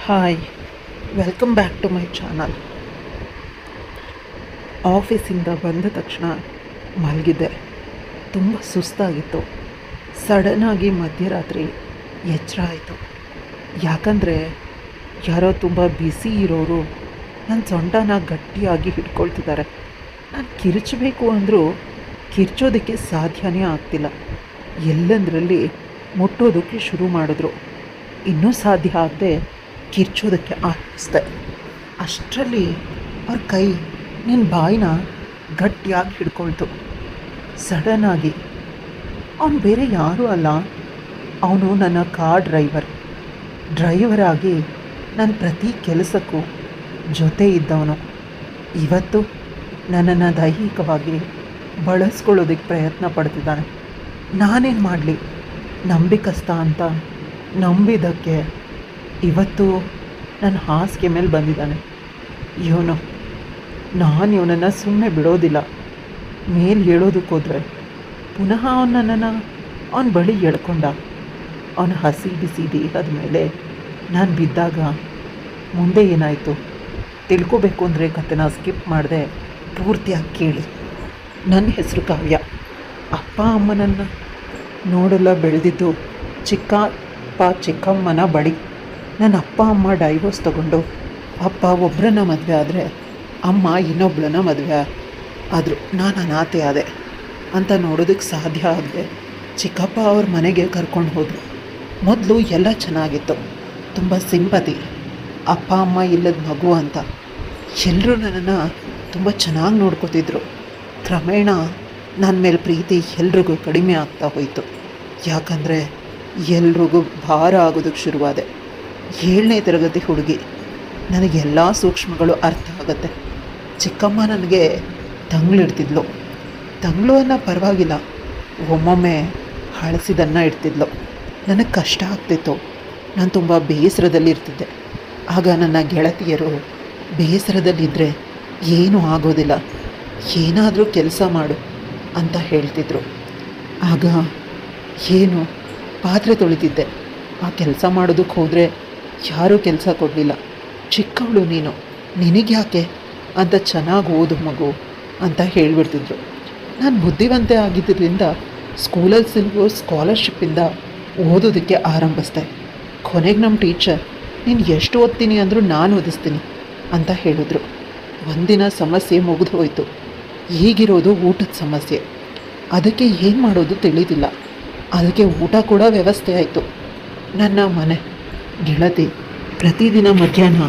Hi, welcome back to my channel. ಆಫೀಸಿಂದ ಬಂದ ತಕ್ಷಣ ಮಲಗಿದ್ದೆ. ತುಂಬ ಸುಸ್ತಾಗಿತ್ತು. ಸಡನ್ನಾಗಿ ಮಧ್ಯರಾತ್ರಿ ಎಚ್ಚರ ಆಯಿತು. ಯಾಕಂದರೆ ಯಾರೋ ತುಂಬ ಬಿಸಿ ಇರೋರು ನನ್ನ ಸೊಂಟನ ಗಟ್ಟಿಯಾಗಿ ಹಿಡ್ಕೊಳ್ತಿದ್ದಾರೆ. ನಾನು ಕಿರ್ಚಬೇಕು ಅಂದರೂ ಕಿರ್ಚೋದಕ್ಕೆ ಸಾಧ್ಯನೇ ಆಗ್ತಿಲ್ಲ. ಎಲ್ಲಂದರಲ್ಲಿ ಮುಟ್ಟೋದಕ್ಕೆ ಶುರು ಮಾಡಿದ್ರು. ಇನ್ನೂ ಸಾಧ್ಯ ಆಗದೆ ಕಿರ್ಚೋದಕ್ಕೆ ಆರಂಭಿಸ್ದೆ. ಅಷ್ಟರಲ್ಲಿ ಅವ್ರ ಕೈ ನಿನ್ನ ಬಾಯಿನ ಗಟ್ಟಿಯಾಗಿ ಹಿಡ್ಕೊಳ್ತು. ಸಡನ್ನಾಗಿ ಅವನು ಬೇರೆ ಯಾರೂ ಅಲ್ಲ, ಅವನು ನನ್ನ ಕಾರ್ ಡ್ರೈವರ್ ಆಗಿ ನನ್ನ ಪ್ರತಿ ಕೆಲಸಕ್ಕೂ ಜೊತೆ ಇದ್ದವನು. ಇವತ್ತು ನನ್ನನ್ನು ದೈಹಿಕವಾಗಿ ಬಳಸ್ಕೊಳ್ಳೋದಕ್ಕೆ ಪ್ರಯತ್ನ ಪಡ್ತಿದ್ದಾನೆ. ನಾನೇನು ಮಾಡಲಿ, ನಂಬಿಕಸ್ತ ಅಂತ ನಂಬಿದ್ದಕ್ಕೆ ಇವತ್ತು ನನ್ನ ಹಾಸಿಗೆ ಮೇಲೆ ಬಂದಿದ್ದಾನೆ. ನಾನು ಇವನನ್ನು ಸುಮ್ಮನೆ ಬಿಡೋದಿಲ್ಲ. ಮೇಲೆ ಹೇಳೋದಕ್ಕೋದ್ರೆ ಪುನಃ ನನ್ನನ್ನು ಅವನ ಬಳಿ ಎಳ್ಕೊಂಡ. ಅವನ ಹಸಿ ಬಿಸಿ ದೇಹದ ಮೇಲೆ ನಾನು ಬಿದ್ದಾಗ ಮುಂದೆ ಏನಾಯಿತು ತಿಳ್ಕೊಬೇಕು ಅಂದರೆ ಕಥೆನ ಸ್ಕಿಪ್ ಮಾಡಿದೆ, ಪೂರ್ತಿಯಾಗಿ ಕೇಳಿ. ನನ್ನ ಹೆಸರು ಕಾವ್ಯ. ಅಪ್ಪ ಅಮ್ಮನನ್ನು ನೋಡಲ್ಲ ಬೆಳೆದಿದ್ದು ಚಿಕ್ಕಮ್ಮನ ಬಳಿ. ನನ್ನ ಅಪ್ಪ ಅಮ್ಮ ಡೈವೋರ್ಸ್ ತಗೊಂಡು ಅಪ್ಪ ಒಬ್ಬರನ್ನ ಮದುವೆ ಆದರೆ ಅಮ್ಮ ಇನ್ನೊಬ್ಬಳನ್ನ ಮದುವೆ ಆದರು. ನಾನು ಅನಾಥೆ ಆದೆ ಅಂತ ನೋಡೋದಕ್ಕೆ ಸಾಧ್ಯ ಆಗದೆ ಚಿಕ್ಕಪ್ಪ ಅವ್ರ ಮನೆಗೆ ಕರ್ಕೊಂಡು ಹೋದರು. ಮೊದಲು ಎಲ್ಲ ಚೆನ್ನಾಗಿತ್ತು, ತುಂಬ ಸಿಂಪತಿ. ಅಪ್ಪ ಅಮ್ಮ ಇಲ್ಲದ ಮಗು ಅಂತ ಎಲ್ಲರೂ ನನ್ನನ್ನು ತುಂಬ ಚೆನ್ನಾಗಿ ನೋಡ್ಕೋತಿದ್ರು. ಕ್ರಮೇಣ ನನ್ನ ಮೇಲೆ ಪ್ರೀತಿ ಎಲ್ರಿಗೂ ಕಡಿಮೆ ಆಗ್ತಾ ಹೋಯಿತು. ಯಾಕಂದರೆ ಎಲ್ರಿಗೂ ಭಾರ ಆಗೋದಕ್ಕೆ ಶುರುವಾದೆ. 7ನೇ ತರಗತಿ ಹುಡುಗಿ, ನನಗೆಲ್ಲ ಸೂಕ್ಷ್ಮಗಳು ಅರ್ಥ ಆಗುತ್ತೆ. ಚಿಕ್ಕಮ್ಮ ನನಗೆ ತಂಗ್ಳಿಡ್ತಿದ್ಲು. ತಂಗ್ಳು ಅನ್ನೋ ಪರವಾಗಿಲ್ಲ, ಒಮ್ಮೊಮ್ಮೆ ಹಳಸಿದನ್ನು ಇಡ್ತಿದ್ಲು. ನನಗೆ ಕಷ್ಟ ಆಗ್ತಿತ್ತು. ನಾನು ತುಂಬ ಬೇಸರದಲ್ಲಿರ್ತಿದ್ದೆ. ಆಗ ನನ್ನ ಗೆಳತಿಯರು ಬೇಸರದಲ್ಲಿದ್ದರೆ ಏನೂ ಆಗೋದಿಲ್ಲ, ಏನಾದರೂ ಕೆಲಸ ಮಾಡು ಅಂತ ಹೇಳ್ತಿದ್ರು. ಆಗ ಏನು ಪಾತ್ರೆ ತೊಳಿತಿದ್ದೆ. ಆ ಕೆಲಸ ಮಾಡೋದಕ್ಕೆ ಹೋದರೆ ಯಾರೂ ಕೆಲಸ ಕೊಡಲಿಲ್ಲ. ಚಿಕ್ಕವಳು ನೀನು, ನಿನಗ್ಯಾಕೆ ಅಂತ ಚೆನ್ನಾಗಿ ಓದು ಮಗು ಅಂತ ಹೇಳಿಬಿಡ್ತಿದ್ರು. ನಾನು ಬುದ್ಧಿವಂತೆ ಆಗಿದ್ದರಿಂದ ಸ್ಕೂಲಲ್ಲಿ ಸಿಗುವ ಸ್ಕಾಲರ್ಶಿಪ್ಪಿಂದ ಓದೋದಕ್ಕೆ ಆರಂಭಿಸ್ದೆ. ಕೊನೆಗೆ ನಮ್ಮ ಟೀಚರ್, ನೀನು ಎಷ್ಟು ಓದ್ತೀನಿ ಅಂದರೂ ನಾನು ಓದಿಸ್ತೀನಿ ಅಂತ ಹೇಳಿದ್ರು. ಒಂದಿನ ಸಮಸ್ಯೆ ಮುಗಿದು ಹೋಯಿತು. ಈಗಿರೋದು ಊಟದ ಸಮಸ್ಯೆ. ಅದಕ್ಕೆ ಏನು ಮಾಡೋದು ತಿಳಿದಿಲ್ಲ. ಅದಕ್ಕೆ ಊಟ ಕೂಡ ವ್ಯವಸ್ಥೆ ಆಯಿತು. ನನ್ನ ಮನೆ ಗೆಳತಿ ಪ್ರತಿದಿನ ಮಧ್ಯಾಹ್ನ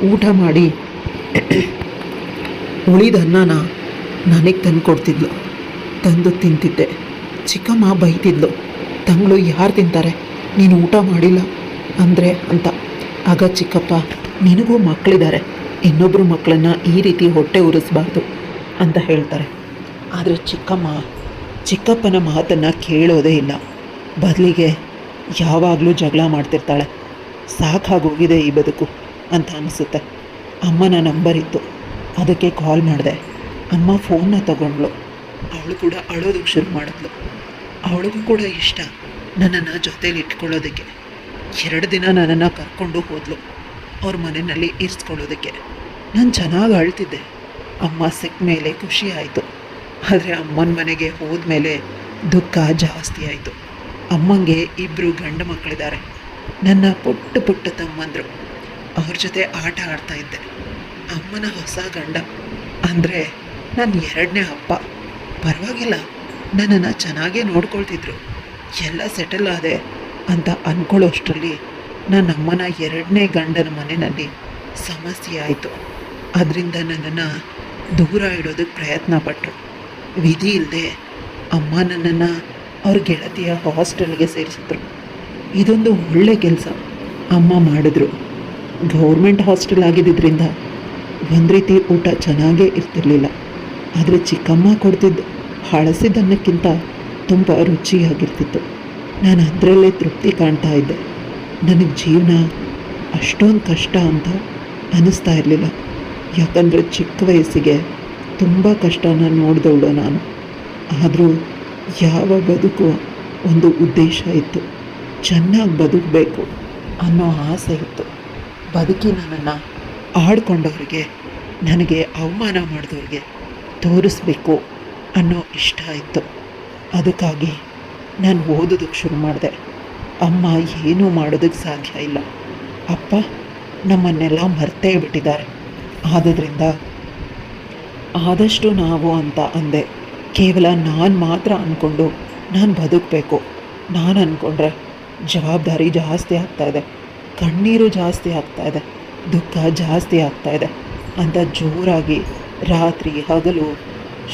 ಊಟ ಮಾಡಿ ಉಳಿದ ಅನ್ನನ ನನಗೆ ತಂದು ಕೊಡ್ತಿದ್ಲು. ತಂದು ತಿಂತಿದ್ದೆ. ಚಿಕ್ಕಮ್ಮ ಬೈತಿದ್ಲು, ತಂಗಳು ಯಾರು ತಿಂತಾರೆ, ನೀನು ಊಟ ಮಾಡಿಲ್ಲ ಅಂದರೆ ಅಂತ. ಆಗ ಚಿಕ್ಕಪ್ಪ, ನಿನಗೂ ಮಕ್ಕಳಿದ್ದಾರೆ, ಇನ್ನೊಬ್ಬರು ಮಕ್ಕಳನ್ನು ಈ ರೀತಿ ಹೊಟ್ಟೆ ಉರಿಸ್ಬಾರ್ದು ಅಂತ ಹೇಳ್ತಾರೆ. ಆದರೆ ಚಿಕ್ಕಪ್ಪನ ಮಾತನ್ನು ಕೇಳೋದೇ ಇಲ್ಲ. ಬದಲಿಗೆ ಯಾವಾಗಲೂ ಜಗಳ ಮಾಡ್ತಿರ್ತಾಳೆ. ಸಾಕಾಗೋಗಿದೆ ಈ ಬದುಕು ಅಂತ ಅನಿಸುತ್ತೆ. ಅಮ್ಮನ ನಂಬರ್ ಇತ್ತು, ಅದಕ್ಕೆ ಕಾಲ್ ಮಾಡಿದೆ. ಅಮ್ಮ ಫೋನ್ನ ತಗೊಂಡ್ಳು. ಅವಳು ಕೂಡ ಅಳೋದಕ್ಕೆ ಶುರು ಮಾಡಿದ್ಲು. ಅವಳಿಗೂ ಕೂಡ ಇಷ್ಟ ನನ್ನನ್ನು ಜೊತೇಲಿ ಇಟ್ಕೊಳ್ಳೋದಕ್ಕೆ. 2 ದಿನ ನನ್ನನ್ನು ಕರ್ಕೊಂಡು ಹೋದ್ಲು ಅವ್ರ ಮನೆಯಲ್ಲಿ ಇರಿಸ್ಕೊಳ್ಳೋದಕ್ಕೆ. ನಾನು ಚೆನ್ನಾಗಿ ಅಳ್ತಿದ್ದೆ. ಅಮ್ಮ ಸಿಕ್ಕ ಮೇಲೆ ಖುಷಿ ಆಯಿತು. ಆದರೆ ಅಮ್ಮನ ಮನೆಗೆ ಹೋದ್ಮೇಲೆ ದುಃಖ ಜಾಸ್ತಿ ಆಯಿತು. ಅಮ್ಮಂಗೆ 2 ಗಂಡು ಮಕ್ಕಳಿದ್ದಾರೆ. ನನ್ನ ಪುಟ್ಟ ತಮ್ಮಂದರು. ಅವ್ರ ಜೊತೆ ಆಟ ಆಡ್ತಾ ಇದ್ದೆ. ಅಮ್ಮನ ಹೊಸ ಗಂಡ ಅಂದರೆ ನನ್ನ 2ನೇ ಅಪ್ಪ ಪರವಾಗಿಲ್ಲ, ನನ್ನನ್ನು ಚೆನ್ನಾಗೇ ನೋಡ್ಕೊಳ್ತಿದ್ರು. ಎಲ್ಲ ಸೆಟಲ್ ಆದೆ ಅಂತ ಅಂದ್ಕೊಳ್ಳೋಷ್ಟರಲ್ಲಿ ನನ್ನ ಅಮ್ಮನ 2ನೇ ಗಂಡನ ಮನೆಯಲ್ಲಿ ಸಮಸ್ಯೆ ಆಯಿತು. ಅದರಿಂದ ನನ್ನನ್ನು ದೂರ ಇಡೋದಕ್ಕೆ ಪ್ರಯತ್ನ ಪಟ್ಟರು. ವಿಧಿ ಇಲ್ಲದೆ ಅಮ್ಮ ನನ್ನನ್ನು ಅವ್ರ ಗೆಳತಿಯ ಹಾಸ್ಟೆಲ್ಗೆ ಸೇರಿಸಿದ್ರು. ಇದೊಂದು ಒಳ್ಳೆ ಕೆಲಸ ಅಮ್ಮ ಮಾಡಿದ್ರು. ಗೌರ್ಮೆಂಟ್ ಹಾಸ್ಟೆಲ್ ಆಗಿದ್ದರಿಂದ ಒಂದು ರೀತಿ ಊಟ ಚೆನ್ನಾಗೇ ಇರ್ತಿರ್ಲಿಲ್ಲ. ಆದರೆ ಚಿಕ್ಕಮ್ಮ ಕೊಡ್ತಿದ್ದ ಹಳಸಿದನ್ನಕ್ಕಿಂತ ತುಂಬ ರುಚಿಯಾಗಿರ್ತಿತ್ತು. ನಾನು ಅದರಲ್ಲೇ ತೃಪ್ತಿ ಕಾಣ್ತಾ ಇದ್ದೆ. ನನಗೆ ಜೀವನ ಅಷ್ಟೊಂದು ಕಷ್ಟ ಅಂತ ಅನ್ನಿಸ್ತಾ ಇರಲಿಲ್ಲ. ಯಾಕಂದರೆ ಚಿಕ್ಕ ವಯಸ್ಸಿಗೆ ತುಂಬ ಕಷ್ಟನ ನೋಡಿದವಳು ನಾನು. ಆದರೂ ಯಾವ ಬದುಕು ಒಂದು ಉದ್ದೇಶ ಇತ್ತು, ಚೆನ್ನಾಗಿ ಬದುಕಬೇಕು ಅನ್ನೋ ಆಸೆ ಇತ್ತು. ಬದುಕಿ ನನ್ನನ್ನು ಆಡ್ಕೊಂಡವ್ರಿಗೆ, ನನಗೆ ಅವಮಾನ ಮಾಡಿದವ್ರಿಗೆ ತೋರಿಸ್ಬೇಕು ಅನ್ನೋ ಇಷ್ಟ ಇತ್ತು. ಅದಕ್ಕಾಗಿ ನಾನು ಓದೋದಕ್ಕೆ ಶುರು ಮಾಡಿದೆ. ಅಮ್ಮ ಏನೂ ಮಾಡೋದಕ್ಕೆ ಸಾಧ್ಯ ಇಲ್ಲ, ಅಪ್ಪ ನಮ್ಮನ್ನೆಲ್ಲ ಮರ್ತೇ ಬಿಟ್ಟಿದ್ದಾರೆ. ಆದ್ದರಿಂದ ಆದಷ್ಟು ನಾವು ಅಂತ ಅಂದೆ. ಕೇವಲ ನಾನು ಮಾತ್ರ ಅಂದ್ಕೊಂಡು ನಾನು ಬದುಕಬೇಕು. ನಾನು ಅಂದ್ಕೊಂಡ್ರೆ ಜವಾಬ್ದಾರಿ ಜಾಸ್ತಿ ಆಗ್ತಾಯಿದೆ, ಕಣ್ಣೀರು ಜಾಸ್ತಿ ಆಗ್ತಾಯಿದೆ, ದುಃಖ ಜಾಸ್ತಿ ಆಗ್ತಾಯಿದೆ ಅಂತ ಜೋರಾಗಿ ರಾತ್ರಿ ಹಗಲು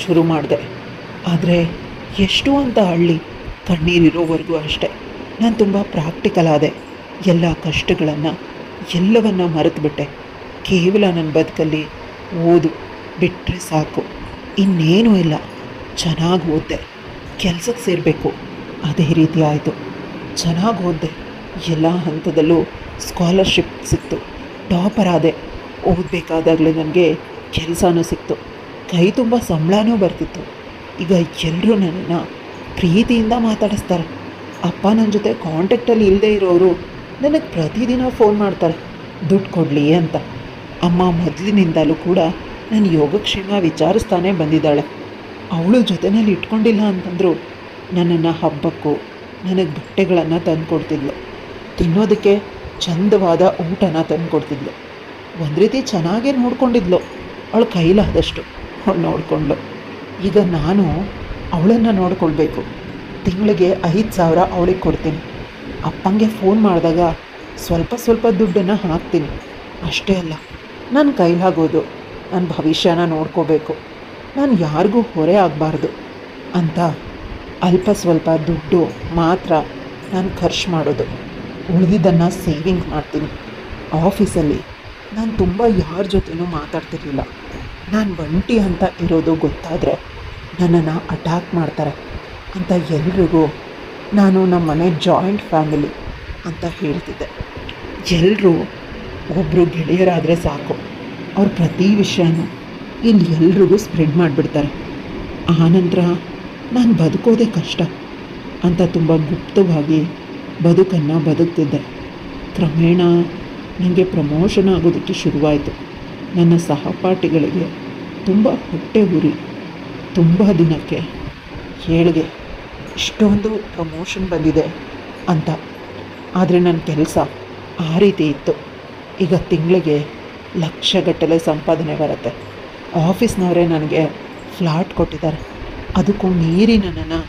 ಶುರು ಮಾಡಿದೆ. ಆದರೆ ಎಷ್ಟು ಅಂತ ಹಳ್ಳಿ ಕಣ್ಣೀರಿರೋವರೆಗೂ ಅಷ್ಟೆ. ನಾನು ತುಂಬ ಪ್ರಾಕ್ಟಿಕಲ್ ಆದೆ. ಎಲ್ಲ ಕಷ್ಟಗಳನ್ನು ಎಲ್ಲವನ್ನ ಮರೆತುಬಿಟ್ಟೆ. ಕೇವಲ ನನ್ನ ಬದುಕಲ್ಲಿ ಓದು ಬಿಟ್ಟರೆ ಸಾಕು, ಇನ್ನೇನೂ ಇಲ್ಲ. ಚೆನ್ನಾಗಿ ಓದಿದೆ, ಕೆಲಸಕ್ಕೆ ಸೇರಬೇಕು. ಅದೇ ರೀತಿ ಆಯಿತು. ಚೆನ್ನಾಗಿ ಓದಿದೆ, ಎಲ್ಲ ಹಂತದಲ್ಲೂ ಸ್ಕಾಲರ್ಶಿಪ್ ಸಿಕ್ತು, ಟಾಪರ್ ಆದೆ. ಓದಬೇಕಾದಾಗಲೇ ನನಗೆ ಕೆಲಸನೂ ಸಿಕ್ತು, ಕೈ ತುಂಬ ಸಂಬಳನೂ ಬರ್ತಿತ್ತು. ಈಗ ಎಲ್ಲರೂ ನನ್ನನ್ನು ಪ್ರೀತಿಯಿಂದ ಮಾತಾಡಿಸ್ತಾರೆ. ಅಪ್ಪ ನನ್ನ ಜೊತೆ ಕಾಂಟ್ಯಾಕ್ಟಲ್ಲಿ ಇಲ್ಲದೆ ಇರೋರು ನನಗೆ ಪ್ರತಿದಿನ ಫೋನ್ ಮಾಡ್ತಾರೆ, ದುಡ್ಡು ಕೊಡಲಿ ಅಂತ. ಅಮ್ಮ ಮೊದಲಿನಿಂದಲೂ ಕೂಡ ನನ್ನ ಯೋಗಕ್ಷೇಮ ವಿಚಾರಿಸ್ತಾನೆ ಬಂದಿದ್ದಾಳೆ. ಅವಳು ಜೊತೆಯಲ್ಲಿ ಇಟ್ಕೊಂಡಿಲ್ಲ ಅಂತಂದರೂ ನನ್ನನ್ನು ಹಬ್ಬಕ್ಕೂ ನನಗೆ ಬಟ್ಟೆಗಳನ್ನು ತಂದು ಕೊಡ್ತಿದ್ಲು, ತಿನ್ನೋದಕ್ಕೆ ಚಂದವಾದ ಊಟನ ತಂದು ಕೊಡ್ತಿದ್ಲು. ಒಂದು ರೀತಿ ಚೆನ್ನಾಗೇ ನೋಡ್ಕೊಂಡಿದ್ಲು. ಅವಳು ಕೈಲಾದಷ್ಟು ಅವಳು ನೋಡಿಕೊಂಡ್ಳು. ಈಗ ನಾನು ಅವಳನ್ನು ನೋಡಿಕೊಳ್ಬೇಕು. ತಿಂಗಳಿಗೆ 5,000 ಅವಳಿಗೆ ಕೊಡ್ತೀನಿ. ಅಪ್ಪಂಗೆ ಫೋನ್ ಮಾಡಿದಾಗ ಸ್ವಲ್ಪ ಸ್ವಲ್ಪ ದುಡ್ಡನ್ನು ಹಾಕ್ತೀನಿ. ಅಷ್ಟೇ ಅಲ್ಲ, ನನ್ನ ಕೈಲಾಗೋದು ನನ್ನ ಭವಿಷ್ಯನ ನೋಡ್ಕೋಬೇಕು, ನಾನು ಯಾರಿಗೂ ಹೊರೆ ಆಗಬಾರ್ದು ಅಂತ ಅಲ್ಪ ಸ್ವಲ್ಪ ದುಡ್ಡು ಮಾತ್ರ ನಾನು ಖರ್ಚು ಮಾಡೋದು. ಉಳಿದಿದ್ದನ್ನು ಸೇವಿಂಗ್ ಮಾಡ್ತೀನಿ. ಆಫೀಸಲ್ಲಿ ನಾನು ತುಂಬ ಯಾರ ಜೊತೆನೂ ಮಾತಾಡ್ತಿರ್ಲಿಲ್ಲ. ನಾನು ಒಂಟಿ ಅಂತ ಇರೋದು ಗೊತ್ತಾದರೆ ನನ್ನನ್ನು ಅಟ್ಯಾಕ್ ಮಾಡ್ತಾರೆ ಅಂತ ಎಲ್ರಿಗೂ ನಾನು ನಮ್ಮ ಮನೆ ಜಾಯಿಂಟ್ ಫ್ಯಾಮಿಲಿ ಅಂತ ಹೇಳ್ತಿದ್ದೆ. ಎಲ್ಲರೂ ಒಬ್ಬರು ಗೆಳೆಯರಾದರೆ ಸಾಕು, ಅವ್ರ ಪ್ರತಿ ವಿಷಯನೂ ಇಲ್ಲಿ ಎಲ್ರಿಗೂ ಸ್ಪ್ರೆಡ್ ಮಾಡಿಬಿಡ್ತಾರೆ. ಆನಂತರ ನಾನು ಬದುಕೋದೇ ಕಷ್ಟ ಅಂತ ತುಂಬ ಗುಪ್ತವಾಗಿ ಬದುಕನ್ನು ಬದುಕ್ತಿದ್ದೆ. ಕ್ರಮೇಣ ನನಗೆ ಪ್ರಮೋಷನ್ ಆಗೋದಕ್ಕೆ ಶುರುವಾಯಿತು. ನನ್ನ ಸಹಪಾಠಿಗಳಿಗೆ ತುಂಬ ಹೊಟ್ಟೆ ಉರಿ. ತುಂಬ ದಿನಕ್ಕೆ ಹೇಳಿದೆ ಇಷ್ಟೊಂದು ಪ್ರಮೋಷನ್ ಬಂದಿದೆ ಅಂತ. ಆದರೆ ನನ್ನ ಕೆಲಸ ಆ ರೀತಿ ಇತ್ತು. ಈಗ ತಿಂಗಳಿಗೆ ಲಕ್ಷಗಟ್ಟಲೆ ಸಂಪಾದನೆ ಬರುತ್ತೆ. ಆಫೀಸ್ನವರೇ ನನಗೆ ಫ್ಲಾಟ್ ಕೊಟ್ಟಿದ್ದಾರೆ. ಅದಕ್ಕೂ ಮೀರಿ ನನ್ನನ್ನು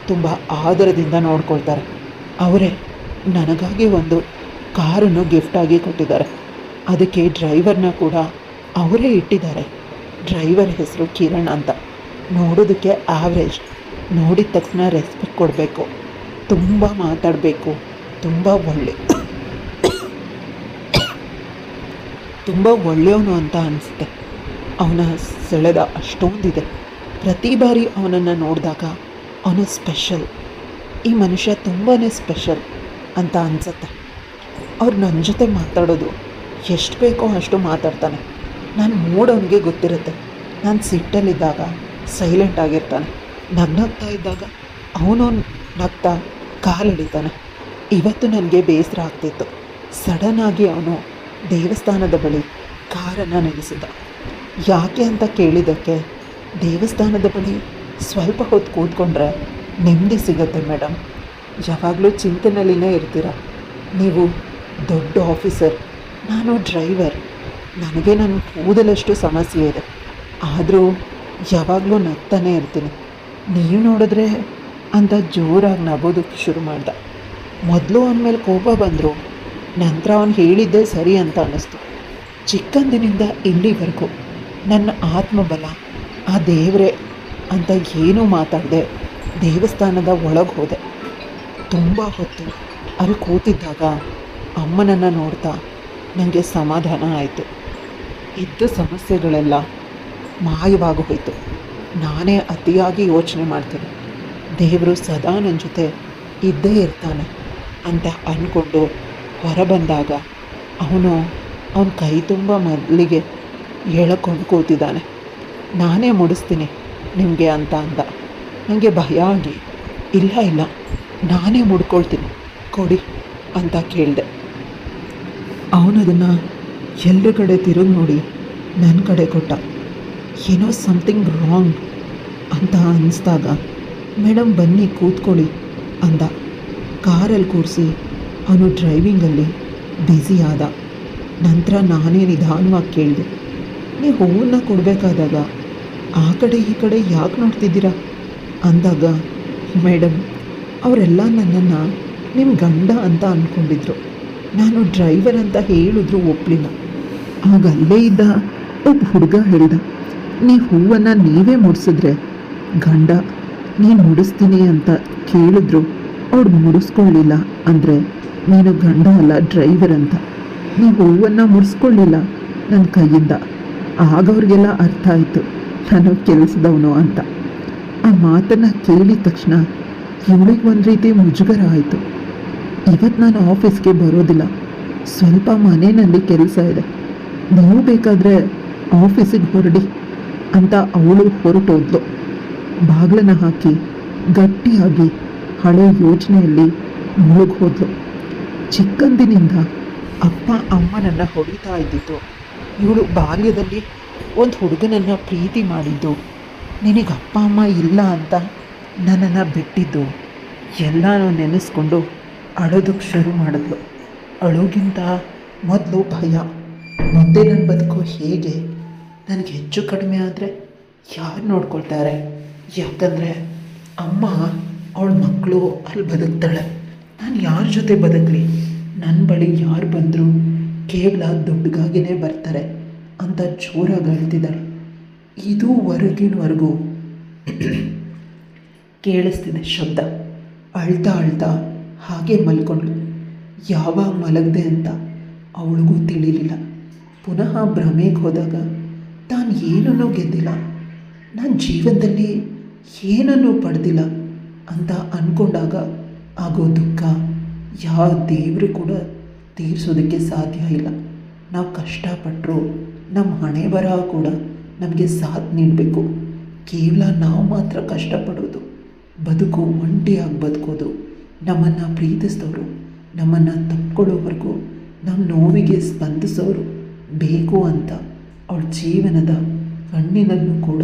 ತುಂಬ ಆದರದಿಂದ ನೋಡ್ಕೊಳ್ತಾರೆ. ಅವರೇ ನನಗಾಗಿ ಒಂದು ಕಾರನ್ನು ಗಿಫ್ಟಾಗಿ ಕೊಟ್ಟಿದ್ದಾರೆ. ಅದಕ್ಕೆ ಡ್ರೈವರ್ನ ಕೂಡ ಅವರೇ ಇಟ್ಟಿದ್ದಾರೆ. ಡ್ರೈವರ್ ಹೆಸರು ಕಿರಣ್ ಅಂತ. ನೋಡೋದಕ್ಕೆ ಆವ್ರೇಜ್, ನೋಡಿದ ತಕ್ಷಣ ರೆಸ್ಪೆಕ್ಟ್ ಕೊಡಬೇಕು, ತುಂಬ ಮಾತಾಡಬೇಕು, ತುಂಬ ಒಳ್ಳೆಯವನು ಅಂತ ಅನಿಸುತ್ತೆ. ಅವನ ಸೆಳೆದ ಅಷ್ಟೊಂದಿದೆ. ಪ್ರತಿ ಬಾರಿ ಅವನನ್ನು ನೋಡಿದಾಗ ಅವನು ಸ್ಪೆಷಲ್, ಈ ಮನುಷ್ಯ ತುಂಬಾ ಸ್ಪೆಷಲ್ ಅಂತ ಅನಿಸುತ್ತೆ. ಅವ್ರು ನನ್ನ ಜೊತೆ ಮಾತಾಡೋದು ಎಷ್ಟು ಬೇಕೋ ಅಷ್ಟು ಮಾತಾಡ್ತಾನೆ. ನಾನು ಮೂಡ್ ಅವನಿಗೆ ಗೊತ್ತಿರುತ್ತೆ. ನಾನು ಸಿಟ್ಟಲ್ಲಿದ್ದಾಗ ಸೈಲೆಂಟ್ ಆಗಿರ್ತಾನೆ, ನಗ್ನಗ್ತಾ ಇದ್ದಾಗ ಅವನು ನಗ್ತಾ ಕಾಲೆಳಿತಾನೆ. ಇವತ್ತು ನನಗೆ ಬೇಸರ ಆಗ್ತಿತ್ತು. ಸಡನ್ನಾಗಿ ಅವನು ದೇವಸ್ಥಾನದ ಬಳಿ ಕಾರನ್ನು ನಿಲ್ಲಿಸಿದ. ಯಾಕೆ ಅಂತ ಕೇಳಿದ್ದಕ್ಕೆ, ದೇವಸ್ಥಾನದ ಬಳಿ ಸ್ವಲ್ಪ ಹೊತ್ತು ಕೂತ್ಕೊಂಡ್ರೆ ನೆಮ್ಮದಿ ಸಿಗುತ್ತೆ ಮೇಡಮ್. ಯಾವಾಗಲೂ ಚಿಂತನೆಯಲ್ಲಿನೇ ಇರ್ತೀರ. ನೀವು ದೊಡ್ಡ ಆಫೀಸರ್, ನಾನು ಡ್ರೈವರ್. ನನಗೆ ನನ್ನ ಕೂದಲಷ್ಟು ಸಮಸ್ಯೆ ಇದೆ, ಆದರೂ ಯಾವಾಗಲೂ ನಗ್ತಾನೆ ಇರ್ತೀನಿ. ನೀವು ನೋಡಿದ್ರೆ ಅಂತ ಜೋರಾಗಿ ನಗೋದಕ್ಕೆ ಶುರು ಮಾಡ್ದ. ಮೊದಲು ಅವನ ಮೇಲೆ ಕೋಪ ಬಂದರು, ನಂತರ ಅವನು ಹೇಳಿದ್ದೇ ಸರಿ ಅಂತ ಅನ್ನಿಸ್ತು. ಚಿಕ್ಕಂದಿನಿಂದ ಇಲ್ಲಿವರೆಗೂ ನನ್ನ ಆತ್ಮಬಲ ಆ ದೇವರೇ ಅಂತ ಏನೂ ಮಾತಾಡದೆ ದೇವಸ್ಥಾನದ ಒಳಗೆ ಹೋದೆ. ತುಂಬ ಹೊತ್ತು ಅಲ್ಲಿ ಕೂತಿದ್ದಾಗ ಅಮ್ಮನನ್ನು ನೋಡ್ತಾ ನನಗೆ ಸಮಾಧಾನ ಆಯಿತು. ಇದ್ದ ಸಮಸ್ಯೆಗಳೆಲ್ಲ ಮಾಯವಾಗಿ ಹೋಯಿತು. ನಾನೇ ಅತಿಯಾಗಿ ಯೋಚನೆ ಮಾಡ್ತೀನಿ, ದೇವರು ಸದಾ ನನ್ನ ಜೊತೆ ಇದ್ದೇ ಇರ್ತಾನೆ ಅಂತ ಅಂದ್ಕೊಂಡು ಹೊರಬಂದಾಗ ಅವನ ಕೈ ತುಂಬ ಮಲ್ಲಿಗೆ ಎಳ್ಕೊಂಡು ಕೂತಿದ್ದಾನೆ. ನಾನೇ ಮುಡಿಸ್ತೀನಿ ನಿಮಗೆ ಅಂತ ಅಂದ. ನನಗೆ ಭಯ ಆಗಿ, ಇಲ್ಲ ನಾನೇ ಮುಡ್ಕೊಳ್ತೀನಿ ಕೊಡಿ ಅಂತ ಕೇಳಿದೆ. ಅವನದನ್ನು ಎಲ್ಲರ ಕಡೆ ತಿರುಗಿ ನೋಡಿ ನನ್ನ ಕಡೆ ಕೊಟ್ಟ. ಏನೋ ಸಮಥಿಂಗ್ ರಾಂಗ್ ಅಂತ ಅನ್ನಿಸ್ದಾಗ ಮೇಡಮ್ ಬನ್ನಿ ಕೂತ್ಕೊಳ್ಳಿ ಅಂದ. ಕಾರಲ್ಲಿ ಕೂರಿಸಿ ಅವನು ಡ್ರೈವಿಂಗಲ್ಲಿ ಬ್ಯುಸಿ ಆದ. ನಂತರ ನಾನೇ ನಿಧಾನವಾಗಿ ಕೇಳಿದೆ, ನೀವು ಹೂವನ್ನು ಕೊಡಬೇಕಾದಾಗ ಆ ಕಡೆ ಈ ಕಡೆ ಯಾಕೆ ನೋಡ್ತಿದ್ದೀರಾ ಅಂದಾಗ ಮೇಡಮ್ ಅವರೆಲ್ಲ ನನ್ನನ್ನು ನಿಮ್ಮ ಗಂಡ ಅಂತ ಅಂದ್ಕೊಂಡಿದ್ರು. ನಾನು ಡ್ರೈವರ್ ಅಂತ ಹೇಳಿದ್ರು ಒಪ್ಪಲಿಲ್ಲ. ಆಗ ಅಲ್ಲೇ ಇದ್ದ ಒಬ್ಬ ಹುಡುಗ ಹೇಳ್ದ, ನೀವು ಹೂವನ್ನು ನೀವೇ ಮುಡಿಸಿದ್ರೆ ಗಂಡ ನೀನು ಮುಡಿಸ್ತೀನಿ ಅಂತ ಕೇಳಿದ್ರು ಅವ್ರು ಮುಡಿಸ್ಕೊಳ್ಳಿಲ್ಲ ಅಂದರೆ ನೀನು ಗಂಡ ಅಲ್ಲ ಡ್ರೈವರ್ ಅಂತ. ನೀವು ಹೂವನ್ನು ಮುಡಿಸ್ಕೊಳ್ಳಿಲ್ಲ ನನ್ನ ಕೈಯಿಂದ. ಆಗ ಅವ್ರಿಗೆಲ್ಲ ಅರ್ಥ ಆಯಿತು ನಾನು ಕೆಲಸದವನು ಅಂತ. ಆ ಮಾತನ್ನು ಕೇಳಿದ ತಕ್ಷಣ ಇವಳಿಗೆ ಒಂದು ರೀತಿ ಮುಜುಗರ ಆಯಿತು. ಇವತ್ತು ನಾನು ಆಫೀಸ್ಗೆ ಬರೋದಿಲ್ಲ, ಸ್ವಲ್ಪ ಮನೆಯಲ್ಲಿ ಕೆಲಸ ಇದೆ, ನೀವು ಬೇಕಾದರೆ ಆಫೀಸಿಗೆ ಹೊರಡಿ ಅಂತ ಅವಳು ಹೊರಟೋದ್ಲು. ಬಾಗಿಲನ್ನು ಹಾಕಿ ಗಟ್ಟಿಯಾಗಿ ಹಳೆ ಯೋಚನೆಯಲ್ಲಿ ಮುಳುಗಿ ಹೋದ್ಲು. ಚಿಕ್ಕಂದಿನಿಂದ ಅಪ್ಪ ಅಮ್ಮನನ್ನು ಹೊಡಿತಾ ಇದ್ದಿದ್ದು, ಇವಳು ಬಾಲ್ಯದಲ್ಲಿ ಒಂದು ಹುಡುಗನನ್ನು ಪ್ರೀತಿ ಮಾಡಿದ್ದು, ನಿನಗೆ ಅಪ್ಪ ಅಮ್ಮ ಇಲ್ಲ ಅಂತ ನನ್ನನ್ನು ಬಿಟ್ಟಿದ್ದು ಎಲ್ಲನೂ ನೆನೆಸ್ಕೊಂಡು ಅಳೋದಕ್ಕೆ ಶುರು ಮಾಡಿದ್ಲು. ಅಳೋಗಿಂತ ಮೊದಲು ಭಯ, ಮುಂದೆ ನನ್ನ ಬದುಕು ಹೇಗೆ, ನನಗೆ ಹೆಚ್ಚು ಕಡಿಮೆ ಆದರೆ ಯಾರು ನೋಡ್ಕೊಳ್ತಾರೆ, ಯಾಕಂದರೆ ಅಮ್ಮ ಅವಳ ಮಕ್ಕಳು ಅಲ್ಲಿ ಬದುಕ್ತಾಳೆ, ನಾನು ಯಾರ ಜೊತೆ ಬದುಕಲಿ, ನನ್ನ ಬಳಿ ಯಾರು ಬಂದರೂ ಕೇವಲ ದುಡ್ಡಿಗಾಗಿಯೇ ಬರ್ತಾರೆ ಅಂತ ಜೋರಾಗಿ ಅಳ್ತಿದ್ದಾಳೆ. ಇದು ಹೊರಗಿನವರೆಗೂ ಕೇಳಿಸ್ತಿದೆ ಶಬ್ದ. ಅಳ್ತಾ ಅಳ್ತಾ ಹಾಗೆ ಮಲ್ಕೊಂಡ್ಳು. ಯಾವಾಗ ಮಲಗದೆ ಅಂತ ಅವಳಿಗೂ ತಿಳಿಲಿಲ್ಲ. ಪುನಃ ಭ್ರಮೆಗೆ ಹೋದಾಗ ತಾನು ಏನನ್ನೂ ಗೆದ್ದಿಲ್ಲ, ನಾನು ಜೀವನದಲ್ಲಿ ಏನನ್ನೂ ಪಡೆದಿಲ್ಲ ಅಂತ ಅಂದ್ಕೊಂಡಾಗ ಆಗೋ ದುಃಖ ಯಾವ ದೇವರು ಕೂಡ ತೀರಿಸೋದಕ್ಕೆ ಸಾಧ್ಯ ಇಲ್ಲ. ನಾವು ಕಷ್ಟಪಟ್ಟರು ನಮ್ಮ ಹಣೆ ಬರಹ ಕೂಡ ನಮಗೆ ಸಾಥ್ ನೀಡಬೇಕು. ಕೇವಲ ನಾವು ಮಾತ್ರ ಕಷ್ಟಪಡೋದು, ಬದುಕು ಒಂಟಿಯಾಗಿ ಬದುಕೋದು, ನಮ್ಮನ್ನು ಪ್ರೀತಿಸಿದವರು ನಮ್ಮನ್ನು ತಪ್ಕೊಳ್ಳೋವರೆಗೂ ನಮ್ಮ ನೋವಿಗೆ ಸ್ಪಂದಿಸೋರು ಬೇಕು ಅಂತ ಅವಳ ಜೀವನದ ಕಣ್ಣಿನಲ್ಲೂ ಕೂಡ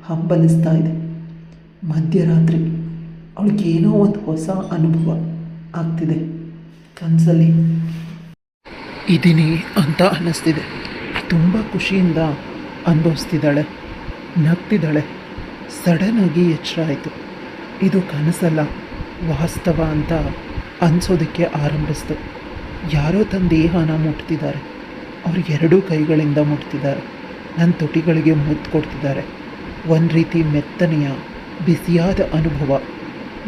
ಹಂಬಲಿಸ್ತಾ ಇದೆ. ಮಧ್ಯರಾತ್ರಿ ಅವಳಿಗೇನೋ ಒಂದು ಹೊಸ ಅನುಭವ ಆಗ್ತಿದೆ. ಕನಸಲ್ಲಿ ಇದ್ದೀನಿ ಅಂತ ಅನ್ನಿಸ್ತಿದೆ. ತುಂಬ ಖುಷಿಯಿಂದ ಅನುಭವಿಸ್ತಿದ್ದಾಳೆ, ನಗ್ತಿದ್ದಾಳೆ. ಸಡನ್ನಾಗಿ ಎಚ್ಚರ ಆಯಿತು. ಇದು ಕನಸಲ್ಲ, ವಾಸ್ತವ ಅಂತ ಅನಿಸೋದಕ್ಕೆ ಆರಂಭಿಸ್ತು. ಯಾರೋ ತನ್ನ ದೇಹನ ಮುಟ್ತಿದ್ದಾರೆ, ಅವ್ರ ಎರಡೂ ಕೈಗಳಿಂದ ಮುಟ್ತಿದ್ದಾರೆ, ನನ್ನ ತುಟಿಗಳಿಗೆ ಮುತ್ತು ಕೊಡ್ತಿದ್ದಾರೆ. ಒಂದು ರೀತಿ ಮೆತ್ತನೆಯ ಬಿಸಿಯಾದ ಅನುಭವ.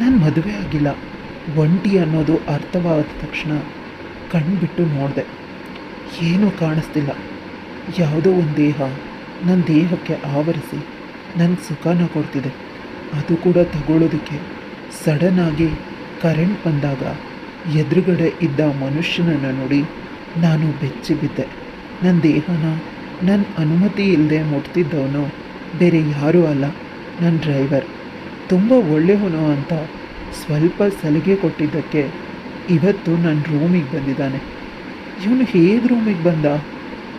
ನಾನು ಮದುವೆ ಆಗಿಲ್ಲ, ಒಂಟಿ ಅನ್ನೋದು ಅರ್ಥವಾದ ತಕ್ಷಣ ಕಣ್ಬಿಟ್ಟು ನೋಡಿದೆ. ಏನೂ ಕಾಣಿಸ್ತಿಲ್ಲ. ಯಾವುದೋ ಒಂದು ದೇಹ ನನ್ನ ದೇಹಕ್ಕೆ ಆವರಿಸಿ ನನಗೆ ಸುಖನ ಕೊಡ್ತಿದೆ. ಅದು ಕೂಡ ತಗೊಳ್ಳೋದಕ್ಕೆ ಸಡನ್ನಾಗಿ ಕರೆಂಟ್ ಬಂದಾಗ ಎದುರುಗಡೆ ಇದ್ದ ಮನುಷ್ಯನನ್ನು ನೋಡಿ ನಾನು ಬೆಚ್ಚಿ ಬಿದ್ದೆ. ನನ್ನ ದೇಹನ ನನ್ನ ಅನುಮತಿ ಇಲ್ಲದೆ ಮುಟ್ತಿದ್ದವನು ಬೇರೆ ಯಾರೂ ಅಲ್ಲ, ನನ್ನ ಡ್ರೈವರ್. ತುಂಬ ಒಳ್ಳೆಯವನು ಅಂತ ಸ್ವಲ್ಪ ಸಲಿಗೆ ಕೊಟ್ಟಿದ್ದಕ್ಕೆ ಇವತ್ತು ನನ್ನ ರೂಮಿಗೆ ಬಂದಿದ್ದಾನೆ. ಇವನು ಹೇಗೆ ರೂಮಿಗೆ ಬಂದ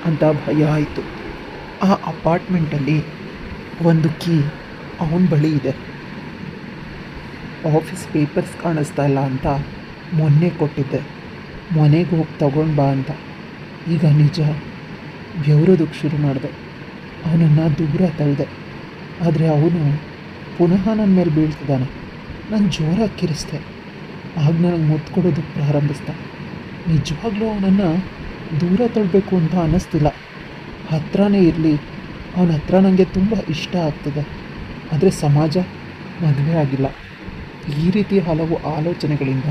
ಅಂತ ಭಯ ಆಯಿತು. ಆ ಅಪಾರ್ಟ್ಮೆಂಟಲ್ಲಿ ಒಂದು ಕೀ ಅವನ ಬಳಿ ಇದೆ. ಆಫೀಸ್ ಪೇಪರ್ಸ್ ಕಾಣಿಸ್ತಾ ಇಲ್ಲ ಅಂತ ಮೊನ್ನೆ ಕೊಟ್ಟಿದ್ದೆ, ಮನೆಗೆ ಹೋಗಿ ತಗೊಂಡು ಬಾ ಅಂತ. ಈಗ ನಿಜ ಬೆವರೋದಕ್ಕೆ ಶುರು ಮಾಡಿದೆ. ಅವನನ್ನು ದೂರ ತಳ್ಳಿದೆ, ಆದರೆ ಅವನು ಪುನಃ ನನ್ನ ಮೇಲೆ ಬೀಳ್ತಿದ್ದಾನೆ. ನಾನು ಜೋರಾಗಿ ಕಿರಿಸ್ದೆ. ಆಗ ನನಗೆ ಮುತ್ತು ಕೊಡೋದಕ್ಕೆ ಪ್ರಾರಂಭಿಸ್ದ. ನಿಜವಾಗ್ಲೂ ಅವನನ್ನು ದೂರ ತಳ್ಳಬೇಕು ಅಂತ ಅನ್ನಿಸ್ತಿಲ್ಲ, ಹತ್ರನೇ ಇರಲಿ. ಅವನ ಹತ್ರ ನನಗೆ ತುಂಬ ಇಷ್ಟ ಆಗ್ತದೆ, ಆದರೆ ಸಮಾಜ ಮದುವೆ ಆಗಿಲ್ಲ. ಈ ರೀತಿ ಹಲವು ಆಲೋಚನೆಗಳಿಂದ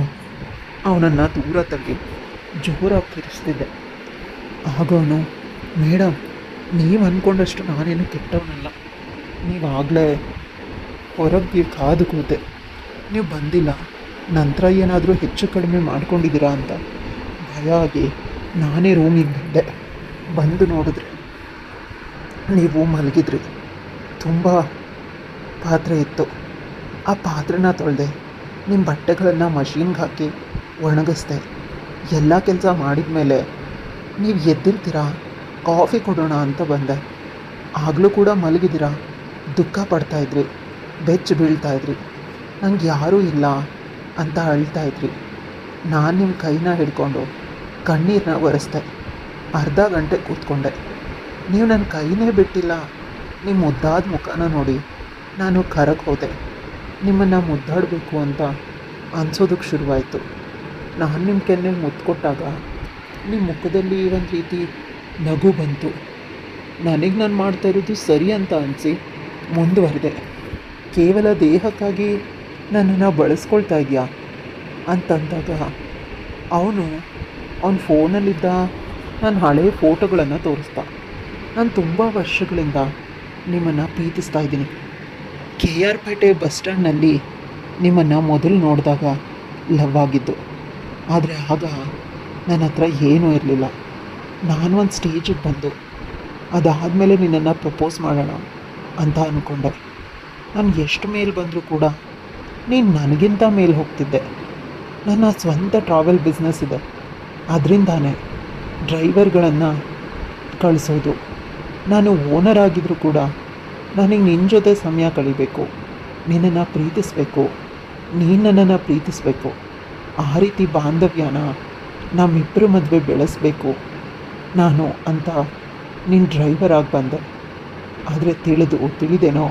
ಅವನನ್ನು ದೂರ ತಳ್ಳಿ ಜೋರಾಗಿ ಕಿರಿಸ್ತಿದ್ದೆ. ಆಗ ಅವನು, ಮೇಡಮ್ ನೀವು ಅಂದ್ಕೊಂಡಷ್ಟು ನಾನೇನು ಕೆಟ್ಟವನಲ್ಲ, ನೀವಾಗಲೇ ಹೊರಗೆ ಕಾದು ಕೂತೆ, ನೀವು ಬಂದಿಲ್ಲ, ನಂತರ ಏನಾದರೂ ಹೆಚ್ಚು ಕಡಿಮೆ ಮಾಡ್ಕೊಂಡಿದ್ದೀರಾ ಅಂತ ಭಯ ಆಗಿ ನಾನೇ ರೂಮಿಗೆ ಬಂದೆ. ಬಂದು ನೋಡಿದ್ರೆ ನೀವು ಮಲಗಿದ್ರಿ. ತುಂಬ ಪಾತ್ರೆ ಇತ್ತು, ಆ ಪಾತ್ರೆನ ತೊಳೆದೆ, ನಿಮ್ಮ ಬಟ್ಟೆಗಳನ್ನು ಮಷೀನ್ಗೆ ಹಾಕಿ ಒಣಗಿಸ್ದೆ. ಎಲ್ಲ ಕೆಲಸ ಮಾಡಿದ ಮೇಲೆ ನೀವು ಎದ್ದಿರ್ತೀರಾ ಕಾಫಿ ಕೊಡೋಣ ಅಂತ ಬಂದೆ. ಆಗಲೂ ಕೂಡ ಮಲಗಿದ್ದೀರಾ, ದುಃಖ ಪಡ್ತಾಯಿದ್ರಿ, ಬೆಚ್ಚ ಬೀಳ್ತಾಯಿದ್ರಿ, ನಂಗೆ ಯಾರೂ ಇಲ್ಲ ಅಂತ ಅಳ್ತಾಯಿದ್ರಿ. ನಾನು ನಿಮ್ಮ ಕೈನ ಹಿಡ್ಕೊಂಡು ಕಣ್ಣೀರನ್ನ ಒರೆಸ್ದೆ. ಅರ್ಧ ಗಂಟೆ ಕೂತ್ಕೊಂಡೆ. ನೀವು ನನ್ನ ಕೈನೇ ಬಿಟ್ಟಿಲ್ಲ. ನಿಮ್ಮ ಮುದ್ದಾದ ಮುಖನ ನೋಡಿ ನಾನು ಕರಗಿ ಹೋದೆ. ನಿಮ್ಮನ್ನು ಮುದ್ದಾಡಬೇಕು ಅಂತ ಅನ್ಸೋದಕ್ಕೆ ಶುರುವಾಯಿತು. ನಾನು ನಿಮ್ಮ ಕೆನ್ನೆಗೆ ಮುತ್ತು ಕೊಟ್ಟಾಗ ನಿಮ್ಮ ಮುಖದಲ್ಲಿ ಒಂದು ರೀತಿ ನಗು ಬಂತು. ನನಗೆ ನಾನು ಮಾಡ್ತಾ ಇರೋದು ಸರಿ ಅಂತ ಅನಿಸಿ ಮುಂದುವರೆದೆ. ಕೇವಲ ದೇಹಕ್ಕಾಗಿ ನನ್ನನ್ನು ಬಳಸ್ಕೊಳ್ತಾ ಇದೆಯಾ ಅಂತಂದಾಗ ಅವನ ಫೋನಲ್ಲಿದ್ದ ನನ್ನ ಹಳೆಯ ಫೋಟೋಗಳನ್ನು ತೋರಿಸ್ದ. ನಾನು ತುಂಬ ವರ್ಷಗಳಿಂದ ನಿಮ್ಮನ್ನು ಪ್ರೀತಿಸ್ತಾ ಇದ್ದೀನಿ. ಕೆ ಆರ್ ಪೇಟೆ ಬಸ್ ಸ್ಟ್ಯಾಂಡ್ನಲ್ಲಿ ನಿಮ್ಮನ್ನು ಮೊದಲು ನೋಡಿದಾಗ ಲವ್ ಆಗಿದ್ದು. ಆದರೆ ಆಗ ನನ್ನ ಹತ್ರ ಏನೂ ಇರಲಿಲ್ಲ. ನಾನು ಒಂದು ಸ್ಟೇಜಿಗೆ ಬಂದು ಅದಾದಮೇಲೆ ನಿನ್ನನ್ನು ಪ್ರಪೋಸ್ ಮಾಡೋಣ ಅಂತ ಅಂದ್ಕೊಂಡೆ. ನಾನು ಎಷ್ಟು ಮೇಲೆ ಬಂದರೂ ಕೂಡ ನೀನು ನನಗಿಂತ ಮೇಲೆ ಹೋಗ್ತಿದ್ದೆ. ನನ್ನ ಸ್ವಂತ ಟ್ರಾವೆಲ್ ಬಿಸ್ನೆಸ್ ಇದೆ. ಅದರಿಂದಾನೇ ಡ್ರೈವರ್ಗಳನ್ನು ಕಳಿಸೋದು. ನಾನು ಓನರ್ ಆಗಿದ್ದರೂ ಕೂಡ ನನಗೆ ನಿನ್ನ ಜೊತೆ ಸಮಯ ಕಳಿಬೇಕು, ನಿನ್ನನ್ನು ಪ್ರೀತಿಸಬೇಕು, ನೀನು ನನ್ನನ್ನು ಪ್ರೀತಿಸಬೇಕು. ಆ ರೀತಿ ಬಾಂಧವ್ಯನ ನಮ್ಮಿಬ್ಬರ ಮದುವೆ ಬೆಳೆಸಬೇಕು ನಾನು ಅಂತ ನೀನು ಡ್ರೈವರ್ ಆಗಿ ಬಂದೆ. ಆದರೆ ತಿಳಿದೇನೋ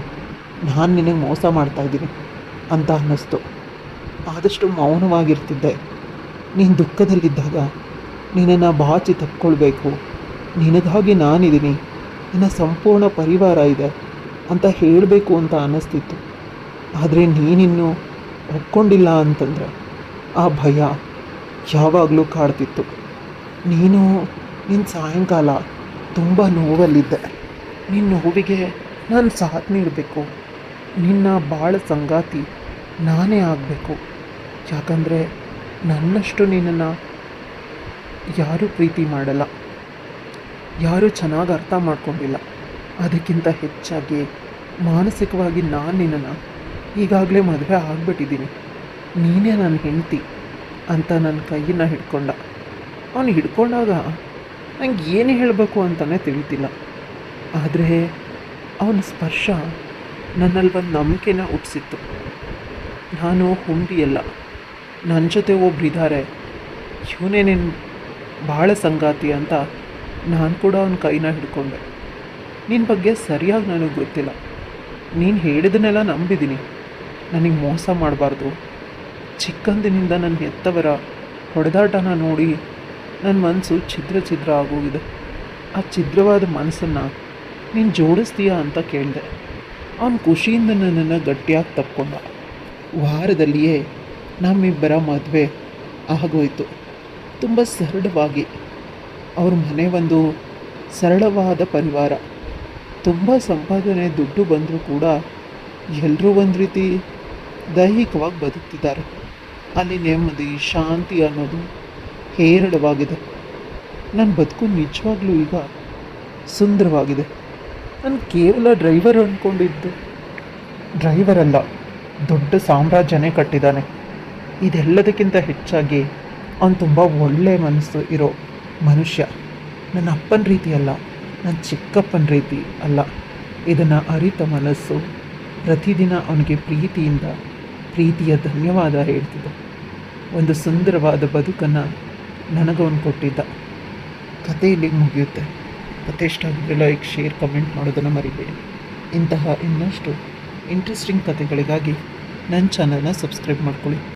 ನಾನು ನಿನಗೆ ಮೋಸ ಮಾಡ್ತಾಯಿದ್ದೀನಿ ಅಂತ ಅನ್ನಿಸ್ತು. ಆದಷ್ಟು ಮೌನವಾಗಿರ್ತಿದ್ದೆ. ನೀನು ದುಃಖದಲ್ಲಿದ್ದಾಗ ನಿನ್ನನ್ನು ಬಾಚಿ ತಪ್ಕೊಳ್ಬೇಕು, ನಿನಗಾಗಿ ನಾನಿದ್ದೀನಿ, ನಿನ್ನ ಸಂಪೂರ್ಣ ಪರಿವಾರ ಇದೆ ಅಂತ ಹೇಳಬೇಕು ಅಂತ ಅನ್ನಿಸ್ತಿತ್ತು. ಆದರೆ ನೀನಿನ್ನೂ ಒಪ್ಕೊಂಡಿಲ್ಲ ಅಂತಂದರೆ ಆ ಭಯ ಯಾವಾಗಲೂ ಕಾಡ್ತಿತ್ತು. ನಿನ್ನ ಸಾಯಂಕಾಲ ತುಂಬ ನೋವಲ್ಲಿದ್ದೆ. ನಿನ್ನ ನೋವಿಗೆ ನಾನು ಸಾಥ್ ನೀಡಬೇಕು, ನಿನ್ನ ಬಾಳ ಸಂಗಾತಿ ನಾನೇ ಆಗಬೇಕು. ಯಾಕಂದರೆ ನನ್ನಷ್ಟು ನಿನ್ನನ್ನು ಯಾರೂ ಪ್ರೀತಿ ಮಾಡಲ್ಲ, ಯಾರೂ ಚೆನ್ನಾಗಿ ಅರ್ಥ ಮಾಡ್ಕೊಂಡಿಲ್ಲ. ಅದಕ್ಕಿಂತ ಹೆಚ್ಚಾಗಿ ಮಾನಸಿಕವಾಗಿ ನಾನು ನಿನ್ನನ್ನು ಈಗಾಗಲೇ ಮದುವೆ ಆಗಿಬಿಟ್ಟಿದ್ದೀನಿ, ನೀನೇ ನನ್ನ ಹೆಂಡತಿ ಅಂತ ನನ್ನ ಕೈಯನ್ನು ಹಿಡ್ಕೊಂಡ. ಅವನು ಹಿಡ್ಕೊಂಡಾಗ ನಂಗೆ ಏನು ಹೇಳಬೇಕು ಅಂತಲೇ ತಿಳಿತಿಲ್ಲ. ಆದರೆ ಅವನ ಸ್ಪರ್ಶ ನನ್ನಲ್ಲಿ ಒಂದು ನಂಬಿಕೆನ ಹುಟ್ಟಿಸಿತ್ತು. ನಾನು ಹುಂಡಿಯಲ್ಲ, ನನ್ನ ಜೊತೆ ಒಬ್ಬರಿದ್ದಾರೆ, ಇವನೇ ನಿನ್ನ ಭಾಳ ಸಂಗಾತಿ ಅಂತ ನಾನು ಕೂಡ ಅವನ ಕೈನ ಹಿಡ್ಕೊಂಡೆ. ನಿನ್ನ ಬಗ್ಗೆ ಸರಿಯಾಗಿ ನನಗೆ ಗೊತ್ತಿಲ್ಲ, ನೀನು ಹೇಳಿದನ್ನೆಲ್ಲ ನಂಬಿದ್ದೀನಿ. ನನಗೆ ಮೋಸ ಮಾಡಬಾರ್ದು. ಚಿಕ್ಕಂದಿನಿಂದ ನನ್ನ ಹೆತ್ತವರ ಹೊಡೆದಾಟನ ನೋಡಿ ನನ್ನ ಮನಸ್ಸು ಛಿದ್ರ ಆಗೋಗಿದೆ. ಆ ಛಿದ್ರವಾದ ಮನಸ್ಸನ್ನು ನೀನು ಜೋಡಿಸ್ತೀಯಾ ಅಂತ ಕೇಳಿದೆ. ಅವನು ಖುಷಿಯಿಂದ ನನ್ನನ್ನು ಗಟ್ಟಿಯಾಗಿ ತಪ್ಕೊಂಡ. ವಾರದಲ್ಲಿಯೇ ನಮ್ಮಿಬ್ಬರ ಮದುವೆ ಆಗೋಯ್ತು. ತುಂಬ ಸರಳವಾಗಿ. ಅವ್ರ ಮನೆ ಒಂದು ಸರಳವಾದ ಪರಿವಾರ. ತುಂಬ ಸಂಪಾದನೆ ದುಡ್ಡು ಬಂದರೂ ಕೂಡ ಎಲ್ಲರೂ ಒಂದು ರೀತಿ ದೈಹಿಕವಾಗಿ ಬದುಕ್ತಿದ್ದಾರೆ. ಅಲ್ಲಿ ನೆಮ್ಮದಿ ಶಾಂತಿ ಅನ್ನೋದು ಹೇರಳವಾಗಿದೆ. ನನ್ನ ಬದುಕು ನಿಜವಾಗ್ಲೂ ಈಗ ಸುಂದರವಾಗಿದೆ. ನಾನು ಕೇವಲ ಡ್ರೈವರ್ ಅಂದ್ಕೊಂಡಿದ್ದು ಡ್ರೈವರ್ ಅಲ್ಲ, ದೊಡ್ಡ ಸಾಮ್ರಾಜ್ಯನೇ ಕಟ್ಟಿದ್ದಾನೆ. ಇದೆಲ್ಲದಕ್ಕಿಂತ ಹೆಚ್ಚಾಗಿ ಅವನು ತುಂಬ ಒಳ್ಳೆಯ ಮನಸ್ಸು ಇರೋ ಮನುಷ್ಯ. ನನ್ನ ಅಪ್ಪನ ರೀತಿ ಅಲ್ಲ, ನನ್ನ ಚಿಕ್ಕಪ್ಪನ ರೀತಿ ಅಲ್ಲ. ಇದನ್ನು ಅರಿತ ಮನಸ್ಸು ಪ್ರತಿದಿನ ಅವನಿಗೆ ಪ್ರೀತಿಯ ಧನ್ಯವಾದ ಹೇಳ್ತಿದ್ದ. ಒಂದು ಸುಂದರವಾದ ಬದುಕನ್ನು ನನಗವನು ಕೊಟ್ಟಿದ್ದ. ಕತೆ ಇಲ್ಲಿಗೆ ಮುಗಿಯುತ್ತೆ. ಕತೆ ಇಷ್ಟ ಆಗಿದ್ರೆ ಲೈಕ್, ಶೇರ್, ಕಮೆಂಟ್ ಮಾಡೋದನ್ನು ಮರಿಬೇಡಿ. ಇಂತಹ ಇನ್ನಷ್ಟು ಇಂಟ್ರೆಸ್ಟಿಂಗ್ ಕತೆಗಳಿಗಾಗಿ ನನ್ನ ಚಾನಲ್ನ ಸಬ್ಸ್ಕ್ರೈಬ್ ಮಾಡ್ಕೊಳ್ಳಿ.